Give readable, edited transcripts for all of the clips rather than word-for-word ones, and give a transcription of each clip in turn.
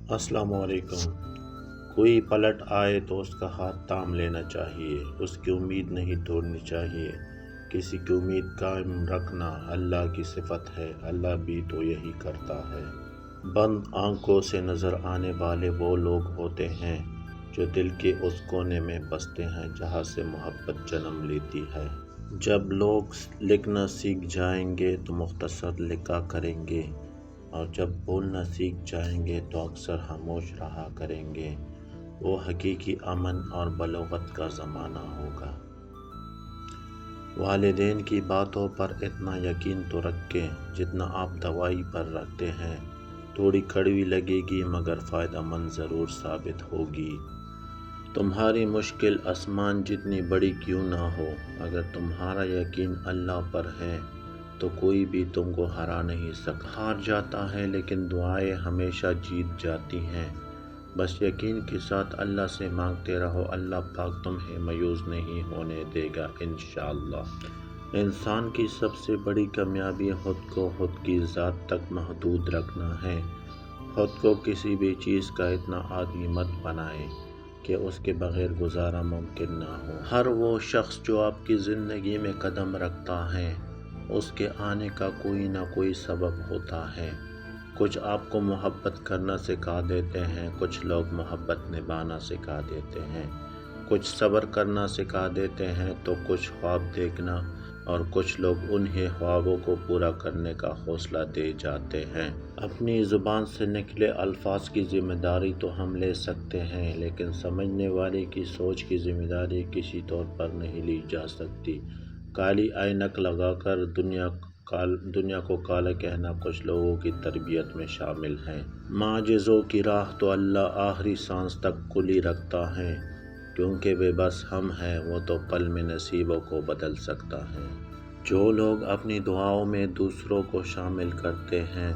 السلام علیکم۔ کوئی پلٹ آئے تو اس کا ہاتھ تھام لینا چاہیے، اس کی امید نہیں توڑنی چاہیے۔ کسی کی امید قائم رکھنا اللہ کی صفت ہے، اللہ بھی تو یہی کرتا ہے۔ بند آنکھوں سے نظر آنے والے وہ لوگ ہوتے ہیں جو دل کے اس کونے میں بستے ہیں جہاں سے محبت جنم لیتی ہے۔ جب لوگ لکھنا سیکھ جائیں گے تو مختصر لکھا کریں گے، اور جب بولنا سیکھ جائیں گے تو اکثر خاموش رہا کریں گے۔ وہ حقیقی امن اور بلوغت کا زمانہ ہوگا۔ والدین کی باتوں پر اتنا یقین تو رکھیں جتنا آپ دوائی پر رکھتے ہیں۔ تھوڑی کڑوی لگے گی مگر فائدہ مند ضرور ثابت ہوگی۔ تمہاری مشکل آسمان جتنی بڑی کیوں نہ ہو، اگر تمہارا یقین اللہ پر ہے تو کوئی بھی تم کو ہرا نہیں سکتا۔ ہار جاتا ہے لیکن دعائیں ہمیشہ جیت جاتی ہیں۔ بس یقین کے ساتھ اللہ سے مانگتے رہو، اللہ پاک تمہیں مایوس نہیں ہونے دے گا انشاءاللہ۔ انسان کی سب سے بڑی کامیابی خود کو خود کی ذات تک محدود رکھنا ہے۔ خود کو کسی بھی چیز کا اتنا عادی مت بنائیں کہ اس کے بغیر گزارا ممکن نہ ہو۔ ہر وہ شخص جو آپ کی زندگی میں قدم رکھتا ہے، اس کے آنے کا کوئی نہ کوئی سبب ہوتا ہے۔ کچھ آپ کو محبت کرنا سکھا دیتے ہیں، کچھ لوگ محبت نبھانا سکھا دیتے ہیں، کچھ صبر کرنا سکھا دیتے ہیں تو کچھ خواب دیکھنا، اور کچھ لوگ انہیں خوابوں کو پورا کرنے کا حوصلہ دے جاتے ہیں۔ اپنی زبان سے نکلے الفاظ کی ذمہ داری تو ہم لے سکتے ہیں، لیکن سمجھنے والے کی سوچ کی ذمہ داری کسی طور پر نہیں لی جا سکتی۔ کالی اینک لگا کر دنیا کو کالا کہنا کچھ لوگوں کی تربیت میں شامل ہے۔ معجزوں کی راہ تو اللہ آخری سانس تک کھلی رکھتا ہے، کیونکہ بے بس ہم ہیں، وہ تو پل میں نصیبوں کو بدل سکتا ہے۔ جو لوگ اپنی دعاؤں میں دوسروں کو شامل کرتے ہیں،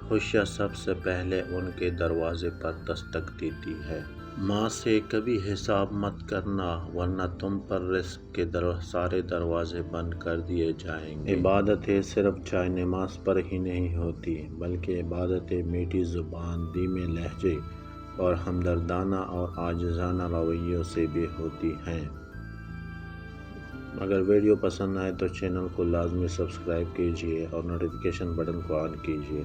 خوشیاں سب سے پہلے ان کے دروازے پر دستک دیتی ہے۔ ماں سے کبھی حساب مت کرنا، ورنہ تم پر رزق کے سارے دروازے بند کر دیے جائیں گے۔ عبادتیں صرف جائے نماز پر ہی نہیں ہوتی، بلکہ عبادتیں میٹھی زبان، دھیمے لہجے اور ہمدردانہ اور عاجزانہ رویوں سے بھی ہوتی ہیں۔ اگر ویڈیو پسند آئے تو چینل کو لازمی سبسکرائب کیجیے اور نوٹیفیکیشن بٹن کو آن کیجیے۔